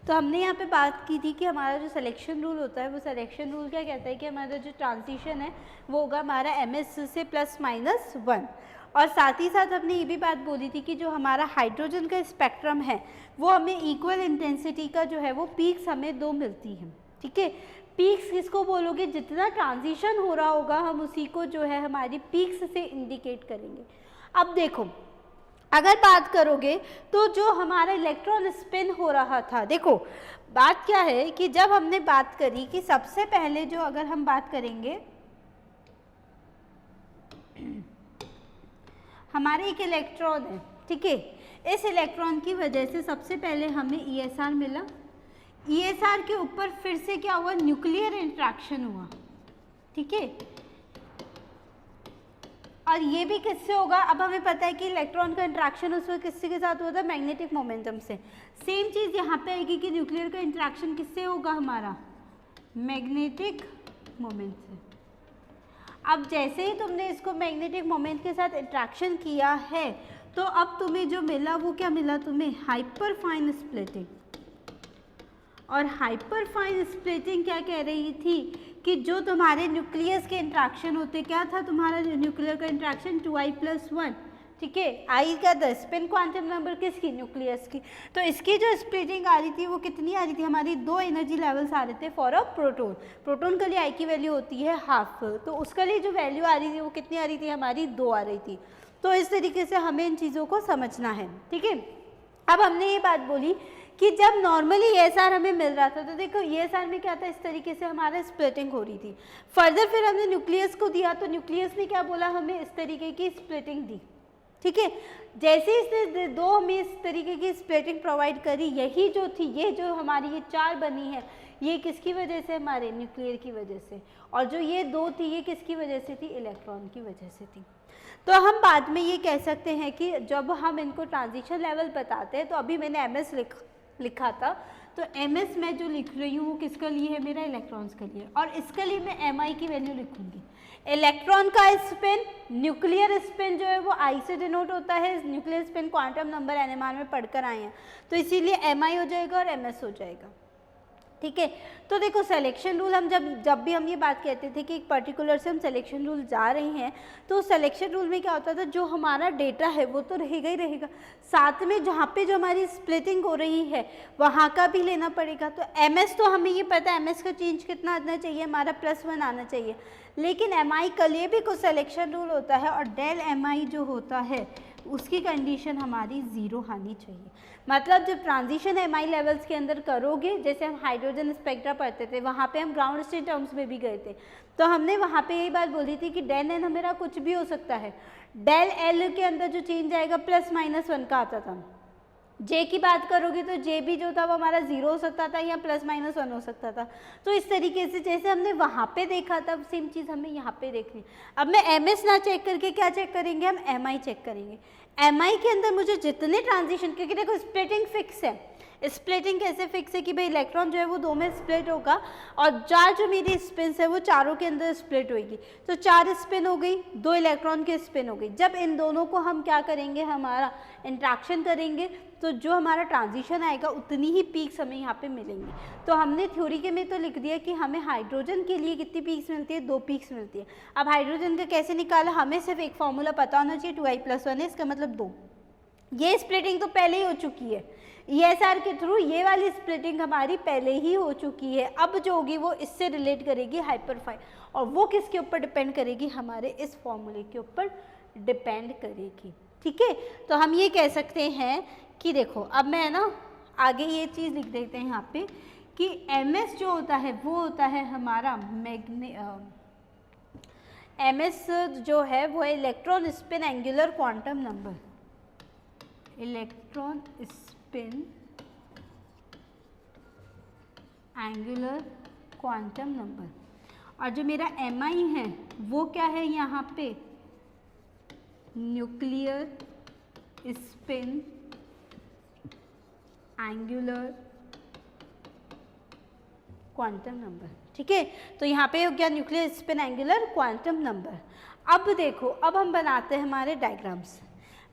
तो हमने यहाँ पे बात की थी कि हमारा जो सिलेक्शन रूल होता है वो सिलेक्शन रूल क्या कहता है कि हमारा जो ट्रांजिशन है वो होगा हमारा ms से +-1। और साथ ही साथ हमने ये भी बात बोली थी कि जो हमारा हाइड्रोजन का स्पेक्ट्रम है वो हमें इक्वल इंटेंसिटी का जो है वो पीक्स हमें 2 मिलती हैं, ठीक है। पीक्स किसको बोलोगे, जितना ट्रांजिशन हो रहा होगा हम उसी को जो है हमारी पीक्स से इंडिकेट करेंगे। अब देखो अगर बात करोगे तो जो हमारा इलेक्ट्रॉन स्पिन हो रहा था, देखो बात क्या है कि जब हमने बात करी कि सबसे पहले जो अगर हम बात करेंगे हमारे एक इलेक्ट्रॉन है, ठीक है, इस इलेक्ट्रॉन की वजह से सबसे पहले हमें ESR मिला। ESR के ऊपर फिर से क्या हुआ, न्यूक्लियर इंट्रैक्शन हुआ, ठीक है। और ये भी किससे होगा, अब हमें पता है कि इलेक्ट्रॉन का इंट्रैक्शन उसमें किससे के साथ हुआ था, मैग्नेटिक मोमेंटम से। सेम चीज़ यहाँ पे आएगी कि न्यूक्लियर का इंट्रैक्शन किससे होगा, हमारा मैग्नेटिक मोमेंट से। अब जैसे ही तुमने इसको मैग्नेटिक मोमेंट के साथ इंट्रैक्शन किया है तो अब तुम्हें जो मिला वो क्या मिला, तुम्हें हाइपर फाइन स्प्लिटिंग। और हाइपर फाइन स्प्लिटिंग क्या कह रही थी कि जो तुम्हारे न्यूक्लियस के इंट्रैक्शन होते, क्या था तुम्हारा न्यूक्लियर का इंट्रैक्शन 2i+1, ठीक है। आई का द स्पिन क्वांटम नंबर किसकी, न्यूक्लियस की। तो इसकी जो स्प्लिटिंग आ रही थी वो कितनी आ रही थी, हमारी 2 एनर्जी लेवल्स आ रहे थे फॉर अ प्रोटॉन। प्रोटॉन के लिए आई की वैल्यू होती है हाफ, तो उसके लिए जो वैल्यू आ रही थी वो कितनी आ रही थी, हमारी 2 आ रही थी। तो इस तरीके से हमें इन चीज़ों को समझना है, ठीक है। अब हमने ये बात बोली कि जब नॉर्मली ESR हमें मिल रहा था तो देखो ESR में क्या था, इस तरीके से हमारा स्प्लिटिंग हो रही थी। फर्दर फिर हमने न्यूक्लियस को दिया तो न्यूक्लियस ने क्या बोला, हमें इस तरीके की स्प्लिटिंग दी, ठीक है। जैसे इसने 2 हमें इस तरीके की स्प्लिटिंग प्रोवाइड करी, यही जो थी, ये जो हमारी ये 4 बनी है, ये किसकी वजह से, हमारे न्यूक्लियर की वजह से। और जो ये 2 थी ये किसकी वजह से थी, इलेक्ट्रॉन की वजह से थी। तो हम बाद में ये कह सकते हैं कि जब हम इनको ट्रांजिशन लेवल बताते हैं, तो अभी मैंने MS लिखा था, तो MS मैं जो लिख रही हूँ वो किसके लिए है, मेरा इलेक्ट्रॉन्स के लिए। और इसके लिए मैं MI की वैल्यू लिखूंगी। इलेक्ट्रॉन का स्पिन, न्यूक्लियर स्पिन जो है वो I से डिनोट होता है, nuclear spin quantum number NMR में पढ़कर आए हैं, तो इसीलिए MI हो जाएगा और MS हो जाएगा, ठीक है। तो देखो सिलेक्शन रूल, हम जब भी हम ये बात कहते थे कि एक पर्टिकुलर से हम सिलेक्शन रूल जा रहे हैं, तो सिलेक्शन रूल में क्या होता था, जो हमारा डेटा है वो तो रहेगा ही रहेगा, साथ में जहाँ पे जो हमारी स्प्लिटिंग हो रही है वहाँ का भी लेना पड़ेगा। तो MS तो हमें ये पता है MS का चेंज कितना आना चाहिए, हमारा +1 आना चाहिए, लेकिन MI के लिए भी कुछ सिलेक्शन रूल होता है, और डेल MI जो होता है उसकी कंडीशन हमारी 0 आनी चाहिए। मतलब जब ट्रांजिशन MI लेवल्स के अंदर करोगे, जैसे हम हाइड्रोजन स्पेक्ट्रा पढ़ते थे, वहाँ पे हम ग्राउंड स्टेट टर्म्स में भी गए थे, तो हमने वहाँ पे यही बात बोली थी कि डेल N मेरा कुछ भी हो सकता है। डेल L के अंदर जो चेंज आएगा +-1 का आता था। J की बात करोगे तो J भी जो था वो हमारा 0 हो सकता था या +-1 हो सकता था। तो इस तरीके से जैसे हमने वहाँ पे देखा था, सेम चीज़ हमें यहाँ पे देखनी। अब मैं MS ना चेक करके क्या चेक करेंगे, हम MI चेक करेंगे। MI के अंदर मुझे जितने ट्रांजिशन, क्योंकि देखो स्प्लिटिंग फिक्स है, स्प्लिटिंग कैसे फिक्स है कि भाई इलेक्ट्रॉन जो है वो 2 में स्प्लिट होगा और 4 जो मेरी स्पिन्स है वो चारों के अंदर स्प्लिट होगी। तो 4 स्पिन हो गई, 2 इलेक्ट्रॉन की स्पिन हो गई। जब इन दोनों को हम क्या करेंगे, हमारा इंट्रैक्शन करेंगे, तो जो हमारा ट्रांजिशन आएगा उतनी ही पीक्स हमें यहाँ पे मिलेंगी। तो हमने थ्योरी के में तो लिख दिया कि हमें हाइड्रोजन के लिए कितनी पीक्स मिलती है, 2 पीक्स मिलती है। अब हाइड्रोजन का कैसे निकाला, हमें सिर्फ एक फॉर्मूला पता होना चाहिए, 2i+1 है, इसका मतलब 2। ये स्प्लिटिंग तो पहले ही हो चुकी है, ESR के थ्रू ये वाली स्प्लिटिंग हमारी पहले ही हो चुकी है। अब जो होगी वो इससे रिलेट करेगी हाइपरफाइन, और वो किसके ऊपर डिपेंड करेगी, हमारे इस फॉर्मूले के ऊपर डिपेंड करेगी, ठीक है। तो हम ये कह सकते हैं कि देखो अब मैं ना आगे ये चीज़ लिख देते हैं यहाँ पे कि MS जो होता है वो होता है हमारा MS जो है वो electron spin angular quantum number, electron spin angular quantum number. और जो मेरा MI है वो क्या है, यहाँ पे nuclear spin angular quantum number, ठीक है। तो यहाँ पे हो गया nuclear spin angular quantum number. अब देखो, अब हम बनाते हैं हमारे डायग्राम्स।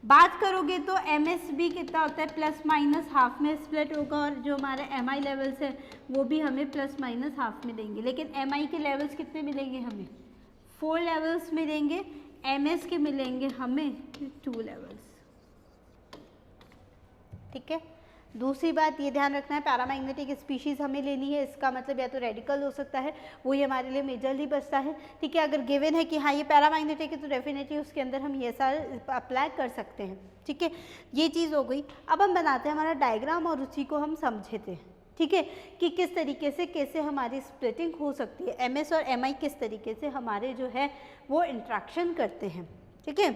बात करोगे तो MS भी कितना होता है, प्लस माइनस हाफ में स्प्लिट होगा, और जो हमारे MI लेवल्स है वो भी हमें प्लस माइनस हाफ में देंगे। लेकिन MI के लेवल्स कितने मिलेंगे हमें, 4 लेवल्स मिलेंगे, MS के मिलेंगे हमें 2 लेवल्स। ठीक है। दूसरी बात ये ध्यान रखना है, पैरामैग्नेटिक स्पीशीज़ हमें लेनी है, इसका मतलब या तो रेडिकल हो सकता है, वही हमारे लिए मेजरली बचता है। ठीक है, अगर गिवन है कि हाँ ये पैरामैग्नेटिक है तो डेफिनेटली उसके अंदर हम ये सारा अप्लाई कर सकते हैं। ठीक है, ये चीज़ हो गई। अब हम बनाते हैं हमारा डायग्राम और उसी को हम समझे थे। ठीक है, कि किस तरीके से कैसे हमारी स्प्लिटिंग हो सकती है, MS और MI किस तरीके से हमारे जो है वो इंट्रैक्शन करते हैं। ठीक है,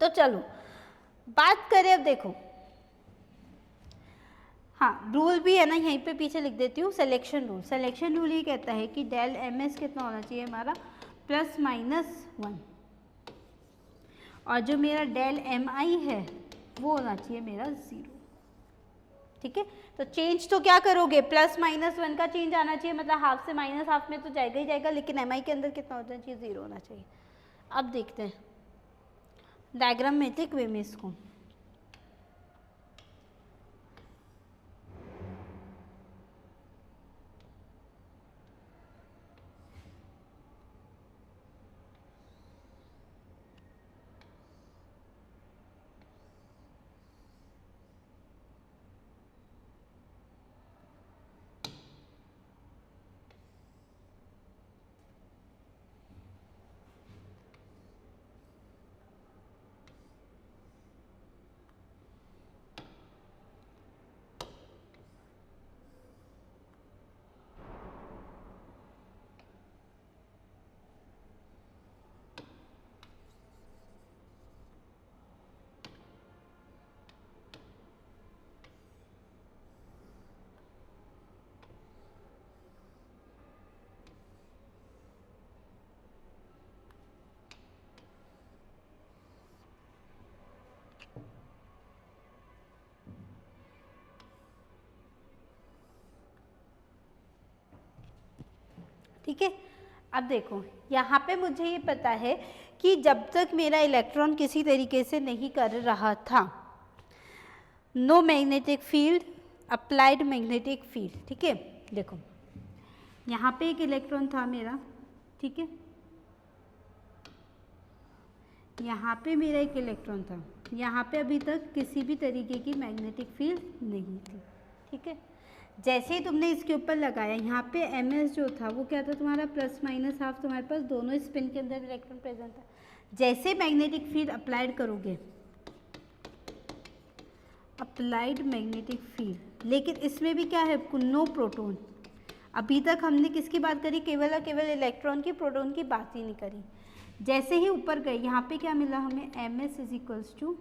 तो चलो बात करें। अब देखो, हाँ रूल भी है ना, यहीं पे पीछे लिख देती हूँ, सिलेक्शन रूल। सिलेक्शन रूल ये कहता है कि डेल MS कितना होना चाहिए हमारा, प्लस माइनस 1, और जो मेरा डेल MI है वो होना चाहिए मेरा 0। ठीक है, तो चेंज तो क्या करोगे, प्लस माइनस 1 का चेंज आना चाहिए, मतलब हाफ से माइनस हाफ में तो जाएगा ही जाएगा, लेकिन MI के अंदर कितना होना चाहिए, 0 होना चाहिए। अब देखते हैं डायग्रामेटिक वे में इसको। ठीक है, अब देखो यहाँ पे मुझे ये पता है कि जब तक मेरा इलेक्ट्रॉन किसी तरीके से नहीं कर रहा था, no magnetic field, applied magnetic field. ठीक है, देखो यहाँ पे एक इलेक्ट्रॉन था मेरा, ठीक है, यहाँ पे मेरा एक इलेक्ट्रॉन था, यहाँ पे अभी तक किसी भी तरीके की मैग्नेटिक फील्ड नहीं थी। ठीक है, जैसे ही तुमने इसके ऊपर लगाया, यहाँ पे MS जो था वो क्या था तुम्हारा, प्लस माइनस हाफ, तुम्हारे पास दोनों स्पिन के अंदर इलेक्ट्रॉन प्रेजेंट था। जैसे मैग्नेटिक फील्ड अप्लाइड करोगे, अप्लाइड मैग्नेटिक फील्ड, लेकिन इसमें भी क्या है, नो प्रोटॉन। अभी तक हमने किसकी बात करी, केवल और केवल इलेक्ट्रॉन की, प्रोटॉन की बात ही नहीं करी। जैसे ही ऊपर गए, यहाँ पे क्या मिला हमें, MS is equals to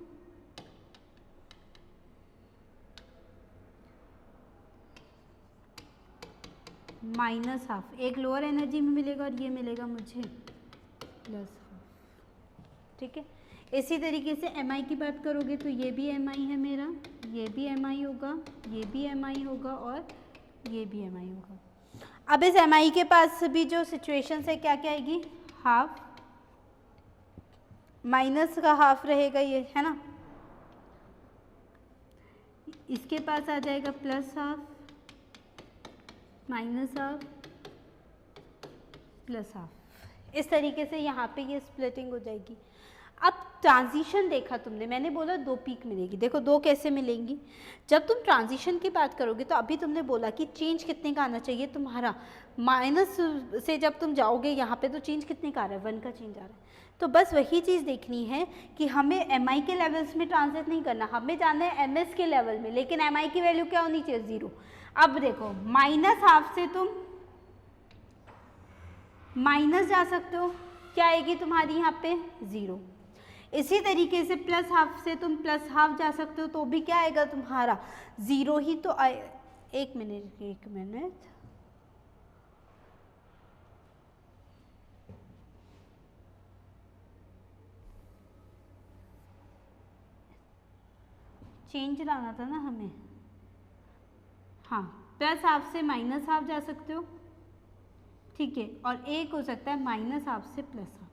minus half, एक लोअर एनर्जी में मिलेगा और ये मिलेगा मुझे प्लस हाफ। ठीक है, इसी तरीके से MI की बात करोगे तो ये भी MI है मेरा, ये भी MI होगा, ये भी MI होगा और ये भी MI होगा। अब इस MI के पास भी जो सिचुएशन है क्या क्या आएगी, हाफ, माइनस का हाफ रहेगा ये, है ना, इसके पास आ जाएगा plus half, minus half, plus half. इस तरीके से यहाँ पे ये स्प्लिटिंग हो जाएगी। अब ट्रांजिशन देखा तुमने, मैंने बोला 2 पीक मिलेगी। देखो 2 कैसे मिलेंगी, जब तुम ट्रांजिशन की बात करोगे तो अभी तुमने बोला कि चेंज कितने का आना चाहिए तुम्हारा, माइनस से जब तुम जाओगे यहाँ पे तो चेंज कितने का आ रहा है, 1 का चेंज आ रहा है। तो बस वही चीज़ देखनी है कि हमें MI के लेवल्स में ट्रांसलेट नहीं करना, हमें जाना है MS के लेवल में, लेकिन MI की वैल्यू क्या होनी चाहिए, 0। अब देखो माइनस हाफ से तुम माइनस जा सकते हो, क्या आएगी तुम्हारी यहाँ पे, 0। इसी तरीके से प्लस हाफ से तुम प्लस हाफ जा सकते हो, तो भी क्या आएगा तुम्हारा, 0 ही तो आए। एक मिनट चेंज लाना था ना हमें, हाँ, प्लस हाफ से माइनस हाफ जा सकते हो, ठीक है, और एक हो सकता है माइनस हाफ से प्लस हाफ,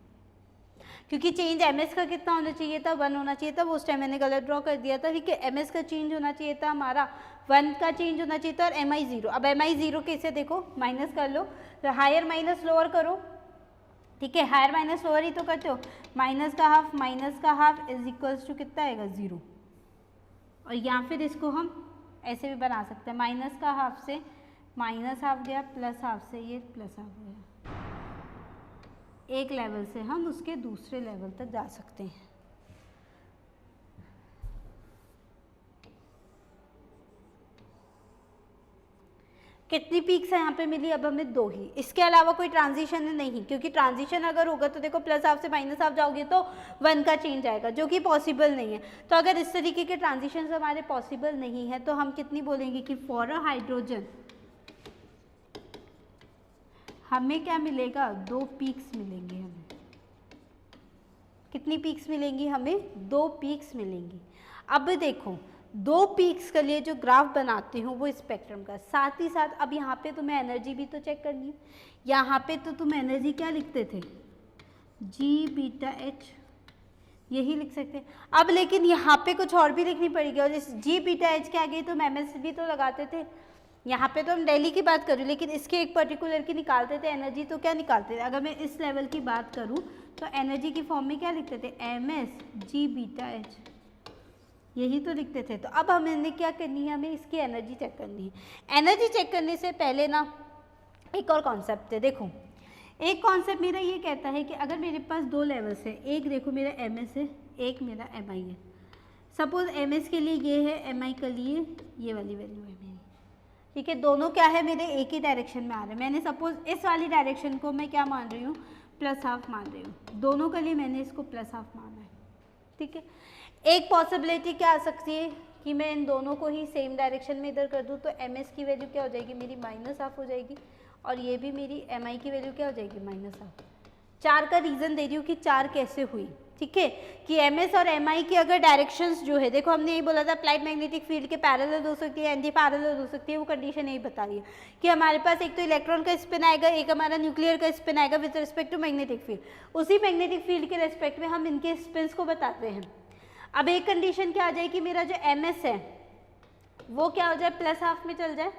क्योंकि चेंज एमएस का कितना होना चाहिए था, 1 होना चाहिए था, वो उस टाइम मैंने गलत ड्रॉ कर दिया था, ठीक है। एमएस का चेंज होना चाहिए था हमारा 1 का चेंज होना चाहिए था, और एमआई 0। अब एमआई 0 कैसे, देखो माइनस कर लो, तो हायर माइनस लोअर करो, ठीक है, हायर माइनस लोअर ही तो करते हो, माइनस का हाफ इज इक्वल्स टू कितना आएगा 0। और या फिर इसको हम ऐसे भी बना सकते हैं, माइनस का हाफ से माइनस हाफ गया, प्लस हाफ से ये प्लस हाफ गया, एक लेवल से हम उसके दूसरे लेवल तक जा सकते हैं। कितनी पीक्स है यहाँ पे मिली, अब हमें 2 ही, इसके अलावा कोई ट्रांजिशन नहीं, क्योंकि ट्रांजिशन अगर होगा तो देखो प्लस हाफ से माइनस हाफ जाओगे तो 1 का चेंज आएगा, जो कि पॉसिबल नहीं है। तो अगर इस तरीके के ट्रांजिशन हमारे पॉसिबल नहीं है तो हम कितनी बोलेंगे कि फॉर अ हाइड्रोजन हमें क्या मिलेगा, 2 पीक्स मिलेंगे। हमें कितनी पीक्स मिलेंगी, हमें 2 पीक्स मिलेंगी। अब देखो 2 पीक्स के लिए जो ग्राफ बनाते हो वो स्पेक्ट्रम का, साथ ही साथ अब यहाँ पे तुम्हें एनर्जी भी तो चेक करनी है। यहाँ पे तो तुम एनर्जी क्या लिखते थे, जी बीटा एच, यही लिख सकते हैं। अब लेकिन यहाँ पे कुछ और भी लिखनी पड़ेगी, और इस जी बीटा एच के आगे तुम एम एस भी तो लगाते थे। यहाँ पे तो हम डेली की बात करूँ, लेकिन इसके एक पर्टिकुलर की निकालते थे एनर्जी, तो क्या निकालते थे, अगर मैं इस लेवल की बात करूँ तो एनर्जी की फॉर्म में क्या लिखते थे, M S G beta H, यही तो लिखते थे। तो अब हमें क्या करनी है, हमें इसकी एनर्जी चेक करनी है। एनर्जी चेक करने से पहले ना एक और कॉन्सेप्ट है, देखो एक कॉन्सेप्ट मेरा ये कहता है कि अगर मेरे पास 2 लेवल्स है, एक देखो मेरा एम एस है, एक मेरा एम आई है। सपोज एम एस के लिए ये है, एम आई के लिए ये वाली वैल्यू है मेरी, ठीक है। दोनों क्या है, मेरे एक ही डायरेक्शन में आ रहे हैं। मैंने सपोज इस वाली डायरेक्शन को मैं क्या मान रही हूँ, प्लस हाफ मान रही हूँ, दोनों के लिए मैंने इसको प्लस हाफ माना है, ठीक है। एक पॉसिबिलिटी क्या आ सकती है कि मैं इन दोनों को ही सेम डायरेक्शन में इधर कर दूँ, तो एम एस की वैल्यू क्या हो जाएगी, मेरी माइनस हाफ हो जाएगी, और ये भी मेरी एम आई की वैल्यू क्या हो जाएगी, माइनस हाफ। 4 का रीज़न दे रही हूँ कि 4 कैसे हुई, ठीक है, कि एम एस और एम आई की अगर डायरेक्शंस जो है, देखो हमने यही बोला था अप्लाइड मैग्नेटिक फील्ड के पैरेलल हो सकती है, एंटी पैरेलल हो सकती है, वो कंडीशन यही बता रही है कि हमारे पास एक तो इलेक्ट्रॉन का स्पिन आएगा, एक हमारा न्यूक्लियर का स्पिन आएगा with respect to magnetic field. उसी मैग्नेटिक फील्ड के रिस्पेक्ट में हम इनके स्पिन्स को बताते हैं। अब एक कंडीशन क्या आ जाए कि मेरा जो एम एस है वो क्या हो जाए, प्लस हाफ में चल जाए,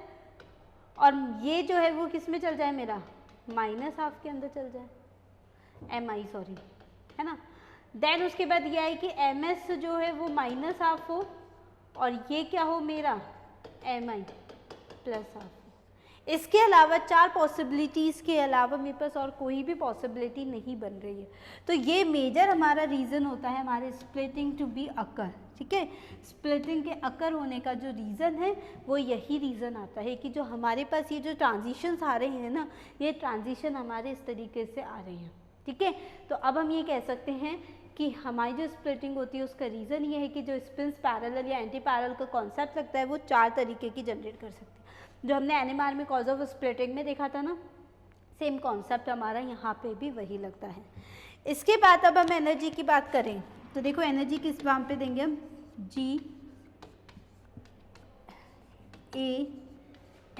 और ये जो है वो किस में चल जाए, मेरा माइनस हाफ के अंदर चल जाए, एम आई सॉरी, है ना। देन उसके बाद ये है कि एम एस जो है वो माइनस हाफ हो, और ये क्या हो मेरा एम आई प्लस हाफ। इसके अलावा 4 पॉसिबिलिटीज़ के अलावा मेरे पास और कोई भी पॉसिबिलिटी नहीं बन रही है। तो ये मेजर हमारा रीज़न होता है हमारे स्प्लिटिंग टू बी अकर, ठीक है। स्प्लिटिंग के अकर होने का जो रीज़न है वो यही रीज़न आता है कि जो हमारे पास ये जो ट्रांजिशंस आ रहे हैं ना, ये ट्रांजिशन हमारे इस तरीके से आ रहे हैं, ठीक है। तो अब हम ये कह सकते हैं कि हमारी जो स्प्लिटिंग होती है उसका रीज़न ये है कि जो स्पिन्स पैरेलल या एंटी पैरेलल का कॉन्सेप्ट लगता है वो 4 तरीके की जनरेट कर सकते हैं। जो हमने एनएमआर में कॉज ऑफ स्प्लिटिंग में देखा था ना, सेम कॉन्सेप्ट हमारा यहाँ पे भी वही लगता है। इसके बाद अब हम एनर्जी की बात करें तो देखो एनर्जी किस फॉर्म पे देंगे हम, G A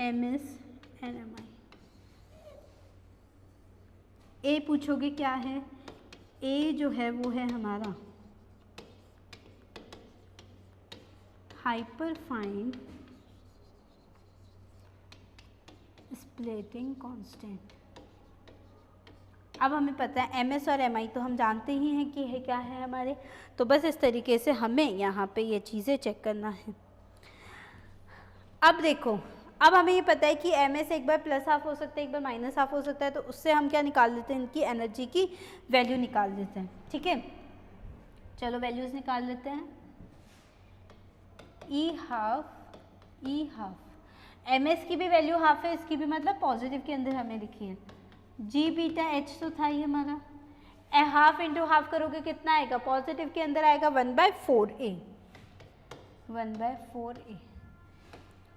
M S N M I. ए पूछोगे क्या है, ए जो है वो है हमारा हाइपर फाइन स्प्लिटिंग कांस्टेंट। अब हमें पता है एम एस और एम आई तो हम जानते ही हैं कि है क्या है हमारे, तो बस इस तरीके से हमें यहाँ पे ये चीज़ें चेक करना है। अब देखो, अब हमें ये पता है कि एम एस एक बार प्लस हाफ हो सकता है, एक बार माइनस हाफ हो सकता है, तो उससे हम क्या निकाल देते हैं, इनकी एनर्जी की वैल्यू निकाल देते हैं, ठीक है। चलो वैल्यूज़ निकाल लेते हैं। ई हाफ एम एस की भी वैल्यू हाफ है, इसकी भी मतलब पॉजिटिव के अंदर हमें लिखी है। जी बीटा एच तो था ही हमारा, हाफ इंटू हाफ करोगे कितना आएगा, पॉजिटिव के अंदर आएगा 1/4a, 1/4a।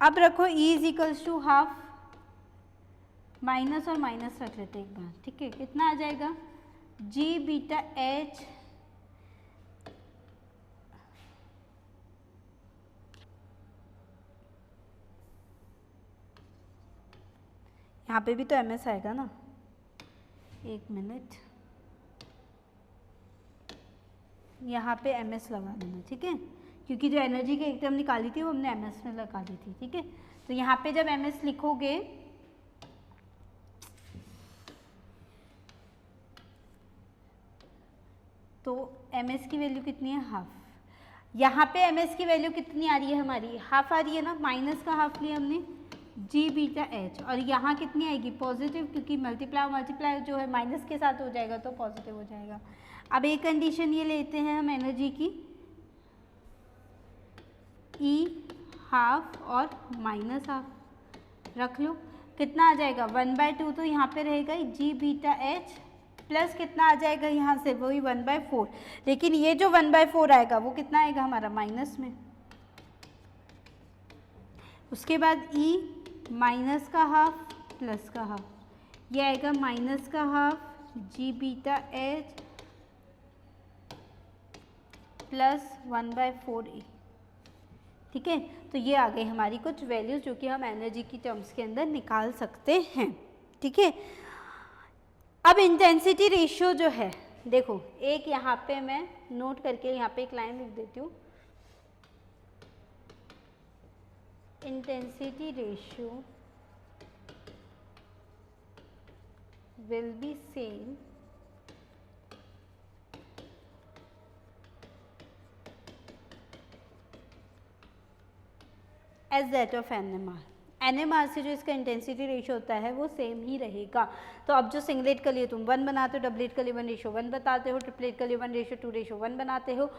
अब रखो E is equals to half, minus और माइनस रख लेते एक बार, ठीक है। कितना आ जाएगा, जी बीटा एच यहाँ पे भी तो एम एस आएगा ना, एक मिनट, यहाँ पे ms लगा देना, ठीक है, क्योंकि जो एनर्जी की एक टर्म निकाली थी वो हमने ms में लगा दी थी, ठीक है। तो यहाँ पे जब ms लिखोगे तो ms की वैल्यू कितनी है, हाफ। यहाँ पे ms की वैल्यू कितनी आ रही है हमारी, हाफ आ रही है ना, माइनस का हाफ लिया हमने जी बीटा एच, और यहाँ कितनी आएगी, पॉजिटिव, क्योंकि मल्टीप्लाई जो है माइनस के साथ हो जाएगा तो पॉजिटिव हो जाएगा। अब एक कंडीशन ये लेते हैं हम एनर्जी की, ई हाफ और माइनस हाफ रख लो, कितना आ जाएगा 1/2, तो यहाँ पे रहेगा जी बीटा एच प्लस कितना आ जाएगा यहाँ से, वही 1/4, लेकिन ये जो 1/4 आएगा वो कितना आएगा हमारा, माइनस में। उसके बाद ई माइनस का हाफ प्लस का हाफ, ये आएगा माइनस का हाफ जी बीटा एच प्लस 1/4 ई, ठीक है। तो ये आ गई हमारी कुछ वैल्यूज जो कि हम एनर्जी की टर्म्स के अंदर निकाल सकते हैं, ठीक है। अब इंटेंसिटी रेशियो जो है, देखो एक यहाँ पे मैं नोट करके यहाँ पे एक लाइन लिख देती हूँ, intensity ratio will be same as that of NMR। NMR से जो इसका इंटेंसिटी रेशियो होता है वो सेम ही रहेगा। तो अब जो सिंगलेट के लिए तुम 1 बनाते हो, डबलेट के लिए 1:1 बताते हो, ट्रिपलेट के लिए 1:2:1 बनाते हो,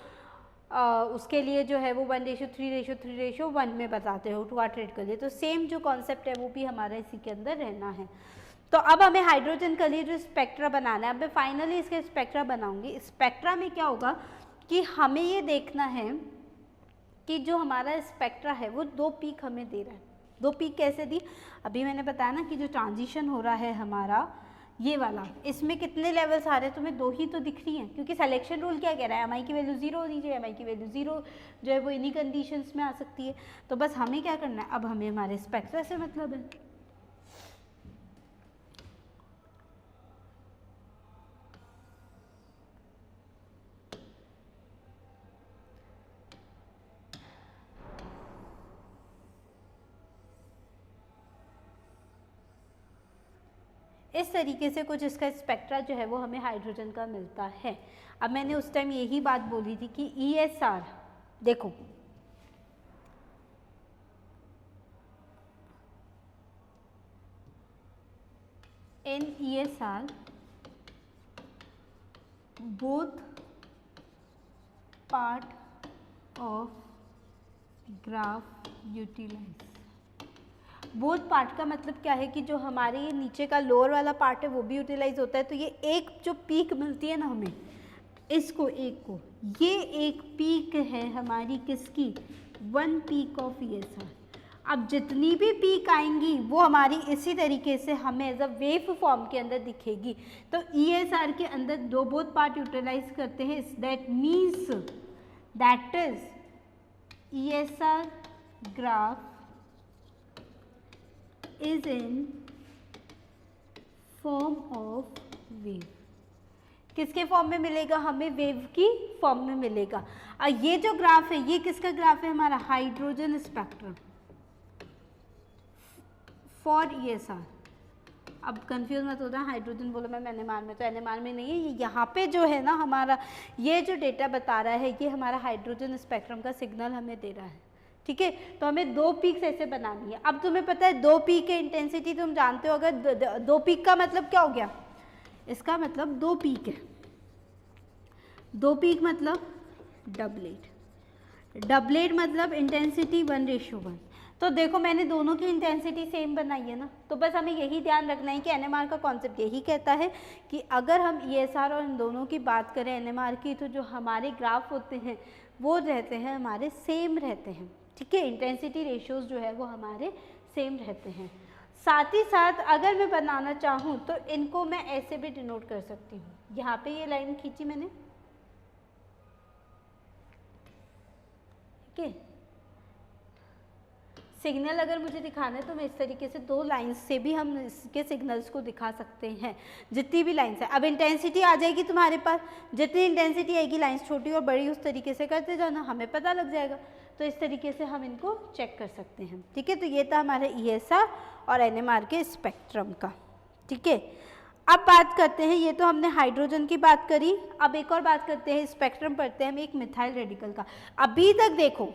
उसके लिए जो है वो 1:3:3:1 में बताते हो क्वार्टेट के लिए। तो सेम जो कॉन्सेप्ट है वो भी हमारा इसी के अंदर रहना है। तो अब हमें हाइड्रोजन के लिए जो स्पेक्ट्रा बनाना है, अब मैं फाइनली इसके स्पेक्ट्रा बनाऊंगी। स्पेक्ट्रा में क्या होगा कि हमें ये देखना है कि जो हमारा स्पेक्ट्रा है वो 2 पीक हमें दे रहा है। 2 पीक कैसे दी, अभी मैंने बताया ना कि जो ट्रांजिशन हो रहा है हमारा ये वाला, इसमें कितने लेवल्स आ रहे हैं, तुम्हें 2 ही तो दिख रही हैं, क्योंकि सिलेक्शन रूल क्या कह रहा है, एम आई की वैल्यू 0 होनी चाहिए, एम आई की वैल्यू 0 जो है वो इन्हीं कंडीशंस में आ सकती है। तो बस हमें क्या करना है, अब हमें हमारे स्पेक्ट्रा से मतलब है। इस तरीके से कुछ इसका स्पेक्ट्रा जो है वो हमें हाइड्रोजन का मिलता है। अब मैंने उस टाइम यही बात बोली थी कि ESR, देखो in ESR both part of graph utilize। Both part का मतलब क्या है कि जो हमारे ये नीचे का लोअर वाला पार्ट है वो भी यूटिलाइज होता है। तो ये एक जो पीक मिलती है ना हमें, इसको एक को, ये एक पीक है हमारी किसकी, 1 पीक ऑफ ESR। अब जितनी भी पीक आएंगी वो हमारी इसी तरीके से हमें एज अ वेव फॉर्म के अंदर दिखेगी। तो ESR के अंदर 2 बोथ पार्ट यूटिलाइज करते हैं, that means that is ESR graph is in form of wave। किसके फॉर्म में मिलेगा, हमें वेव की फॉर्म में मिलेगा। और ये जो ग्राफ है ये किसका ग्राफ है, हमारा हाइड्रोजन स्पेक्ट्रम फॉर ESR। अब कंफ्यूज मत होना, हाइड्रोजन बोलो मैं NMR में, तो NMR में नहीं है, ये यहाँ पे जो है ना हमारा ये जो डेटा बता रहा है ये हमारा हाइड्रोजन स्पेक्ट्रम का सिग्नल हमें दे रहा है, ठीक है। तो हमें 2 पीक्स ऐसे बनानी है। अब तुम्हें पता है 2 पीक के इंटेंसिटी तुम जानते हो, अगर 2 पीक का मतलब क्या हो गया, इसका मतलब 2 पीक है, 2 पीक मतलब डबलेट, डबलेट मतलब इंटेंसिटी 1:1। तो देखो मैंने दोनों की इंटेंसिटी सेम बनाई है ना। तो बस हमें यही ध्यान रखना है कि NMR का कॉन्सेप्ट यही कहता है कि अगर हम ESR और इन दोनों की बात करें NMR की, तो जो हमारे ग्राफ होते हैं वो रहते हैं हमारे सेम रहते हैं, ठीक है। इंटेंसिटी रेशियोज जो है वो हमारे सेम रहते हैं। साथ ही साथ अगर मैं बनाना चाहूँ तो इनको मैं ऐसे भी डिनोट कर सकती हूँ, यहाँ पे ये लाइन खींची मैंने, ठीक है। सिग्नल अगर मुझे दिखाना है तो मैं इस तरीके से 2 लाइन्स से भी हम इसके सिग्नल्स को दिखा सकते हैं, जितनी भी लाइन्स है। अब इंटेंसिटी आ जाएगी तुम्हारे पास, जितनी इंटेंसिटी आएगी लाइन्स छोटी और बड़ी उस तरीके से करते जाना, हमें पता लग जाएगा। तो इस तरीके से हम इनको चेक कर सकते हैं। ठीक है, तो ये था हमारा ESR और NMR के स्पेक्ट्रम का। ठीक है, अब बात करते हैं, ये तो हमने हाइड्रोजन की बात करी, अब एक और बात करते हैं, स्पेक्ट्रम पढ़ते हैं हम एक मिथाइल रेडिकल का। अभी तक देखो,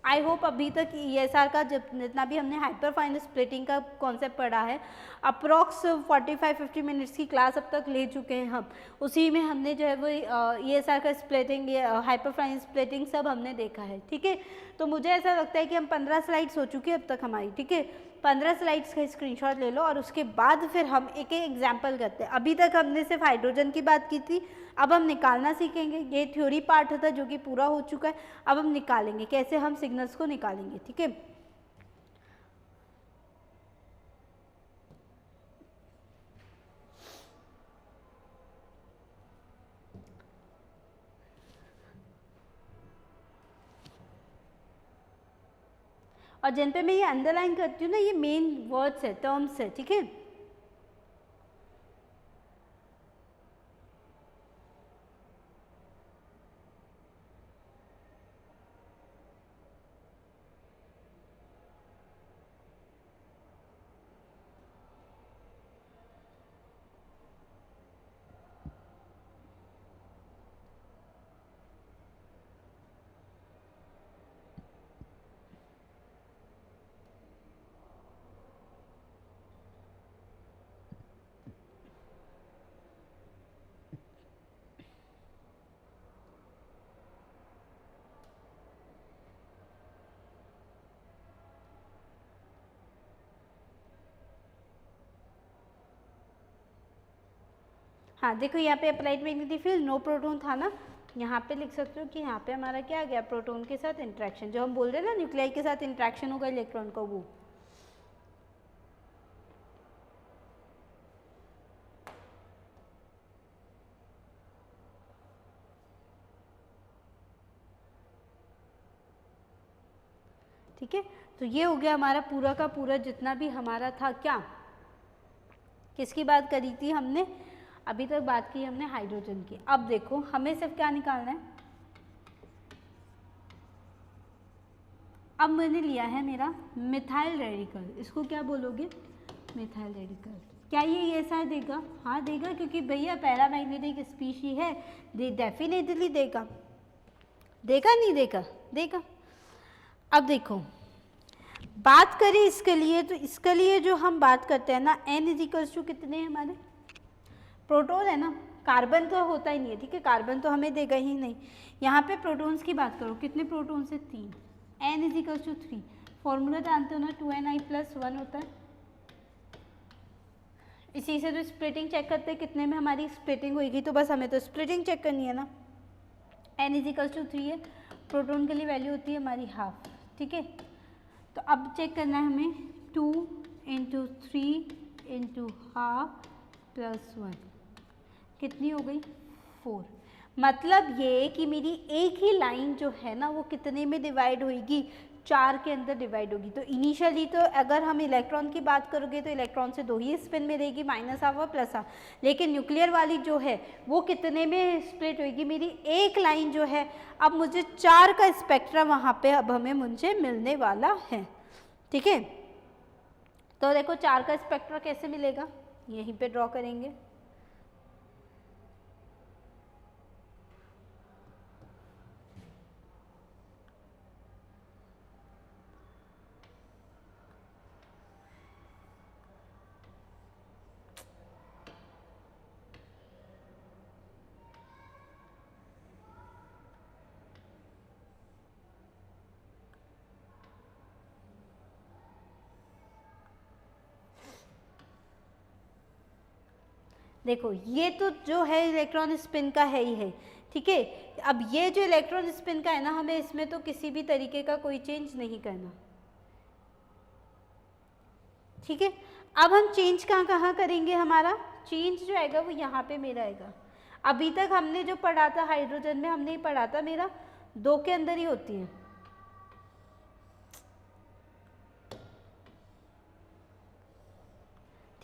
आई होप अभी तक ESR का जितना भी हमने हाइपर फाइन स्प्लिटिंग का कॉन्सेप्ट पढ़ा है, अप्रॉक्स 45-50 मिनट्स की क्लास अब तक ले चुके हैं हम। उसी में हमने जो है वो ESR का स्प्लिटिंग, हाइपर फाइन स्प्लिटिंग सब हमने देखा है। ठीक है, तो मुझे ऐसा लगता है कि हम 15 स्लाइड्स हो चुकी है अब तक हमारी। ठीक है, 15 स्लाइड्स का स्क्रीनशॉट ले लो और उसके बाद फिर हम एक एक एग्जाम्पल करते हैं। अभी तक हमने सिर्फ हाइड्रोजन की बात की थी, अब हम निकालना सीखेंगे। ये थ्योरी पार्ट था जो कि पूरा हो चुका है, अब हम निकालेंगे कैसे हम सिग्नल्स को निकालेंगे। ठीक है, और जिन पे मैं ये अंडरलाइन करती हूँ ना, ये मेन वर्ड्स है, टर्म्स है। ठीक है, हाँ देखो यहाँ पे applied magnetic field no proton था ना, यहाँ पे लिख सकते हो कि यहाँ पे हमारा क्या आ गया, प्रोटॉन के साथ इंट्रैक्शन, जो हम बोल रहे हैं ना न्यूक्लियाई के साथ इंट्रैक्शन होगा इलेक्ट्रॉन का, वो। ठीक है, तो ये हो गया हमारा पूरा का पूरा जितना भी हमारा था, क्या किसकी बात करी थी हमने, अभी तक बात की हमने हाइड्रोजन की। अब देखो हमें सिर्फ क्या निकालना है, अब मैंने लिया है मेरा मिथाइल रेडिकल, इसको क्या बोलोगे, मिथाइल रेडिकल। क्या ये ऐसा देगा, हाँ देगा, क्योंकि भैया पैरामैग्नेटिक स्पीशी है, डेफिनेटली देगा, देगा नहीं देगा, देगा। अब देखो बात करें इसके लिए, तो इसके लिए जो हम बात करते हैं ना, n इजिकल्स टू कितने हैं हमारे, प्रोटॉन है ना, कार्बन तो होता ही नहीं है। ठीक है, कार्बन तो हमें देगा ही नहीं। यहाँ पे प्रोटॉन्स की बात करो, कितने प्रोटॉन से, 3, n इजिकल्स टू 3। फॉर्मूला जानते हो ना, 2ni+1 होता है। इसी से तो स्प्लिटिंग चेक करते हैं कितने में हमारी स्प्लिटिंग होगी, तो बस हमें तो स्प्लिटिंग चेक करनी है ना। n इजिकल्स टू 3 है, प्रोटॉन के लिए वैल्यू होती है हमारी हाफ। ठीक है, तो अब चेक करना है हमें, 2 × 3 × हाफ +1 कितनी हो गई, 4। मतलब ये कि मेरी एक ही लाइन जो है ना वो कितने में डिवाइड होगी, 4 के अंदर डिवाइड होगी। तो इनिशियली तो अगर हम इलेक्ट्रॉन की बात करोगे तो इलेक्ट्रॉन से 2 ही स्पिन में रहेगी, -1 और +1, लेकिन न्यूक्लियर वाली जो है वो कितने में स्प्लिट होगी, मेरी एक लाइन जो है। अब मुझे 4 का स्पेक्ट्रम वहाँ पे अब हमें मुझे मिलने वाला है। ठीक है, तो देखो 4 का स्पेक्ट्रम कैसे मिलेगा, यहीं पे ड्रॉ करेंगे। देखो ये तो जो है इलेक्ट्रॉन स्पिन का है ही है। ठीक है, अब ये जो इलेक्ट्रॉन स्पिन का है ना, हमें इसमें तो किसी भी तरीके का कोई चेंज नहीं करना। ठीक है, अब हम चेंज कहाँ कहाँ करेंगे, हमारा चेंज जो आएगा वो यहाँ पे मेरा आएगा। अभी तक हमने जो पढ़ा था हाइड्रोजन में, हमने पढ़ा था मेरा 2 के अंदर ही होती है।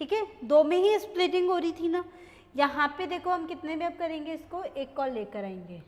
ठीक है, 2 में ही स्प्लिटिंग हो रही थी ना। यहाँ पे देखो हम कितने में अब करेंगे इसको, एक और लेकर आएंगे।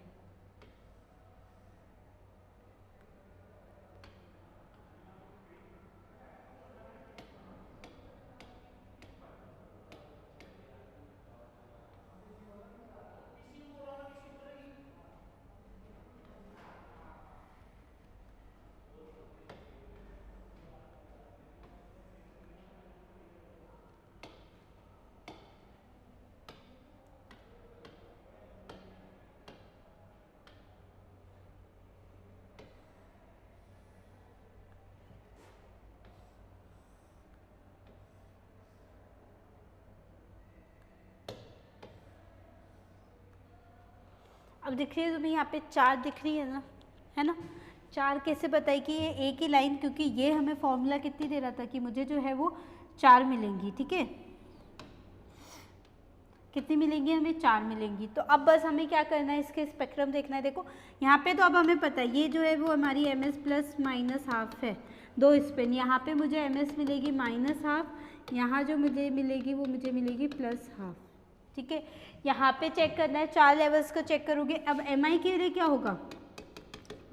अब दिख रही है तुम्हें यहाँ पे 4 दिख रही है ना 4 कैसे बताई कि ये एक ही लाइन, क्योंकि ये हमें फॉर्मूला कितनी दे रहा था कि मुझे जो है वो 4 मिलेंगी। ठीक है, कितनी मिलेंगी हमें, 4 मिलेंगी। तो अब बस हमें क्या करना है, इसके स्पेक्ट्रम देखना है। देखो यहाँ पे तो अब हमें पता है ये जो है वो हमारी ms प्लस माइनस हाफ है, 2 स्पिन। यहाँ पे मुझे ms मिलेगी माइनस हाफ, यहाँ जो मुझे मिलेगी वो मुझे मिलेगी प्लस हाफ। ठीक है, यहाँ पे चेक करना है, 4 लेवल्स को चेक करोगे। अब mi के लिए क्या होगा,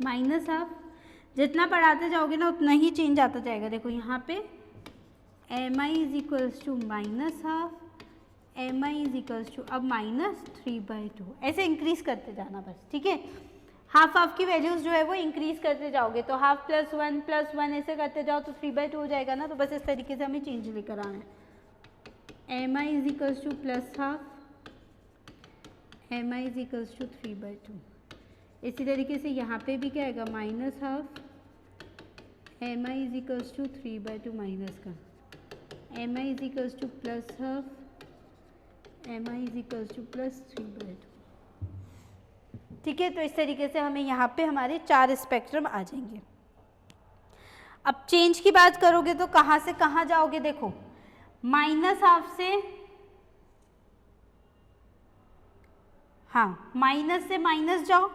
माइनस हाफ। जितना बढ़ाते जाओगे ना उतना ही चेंज आता जाएगा। देखो यहाँ पे mi is equals to minus half, mi is equals to अब -3/2, ऐसे इंक्रीज करते जाना बस। ठीक है, हाफ हाफ की वैल्यूज जो है वो इंक्रीज करते जाओगे, तो हाफ प्लस वन ऐसे करते जाओ तो 3/2 हो जाएगा ना। तो बस इस तरीके से हमें चेंज लेकर आना है। mi is equals to plus half, mi is equals to 3/2। इसी तरीके से यहाँ पे भी क्या आएगा, minus half, mi is equals to 3/2 minus का, mi is equals to plus half, mi is equals to plus 3/2। ठीक है, तो इस तरीके से हमें यहाँ पे हमारे 4 स्पेक्ट्रम आ जाएंगे। अब चेंज की बात करोगे तो कहाँ से कहाँ जाओगे, देखो माइनस हाफ से, हाँ माइनस से माइनस जाओ,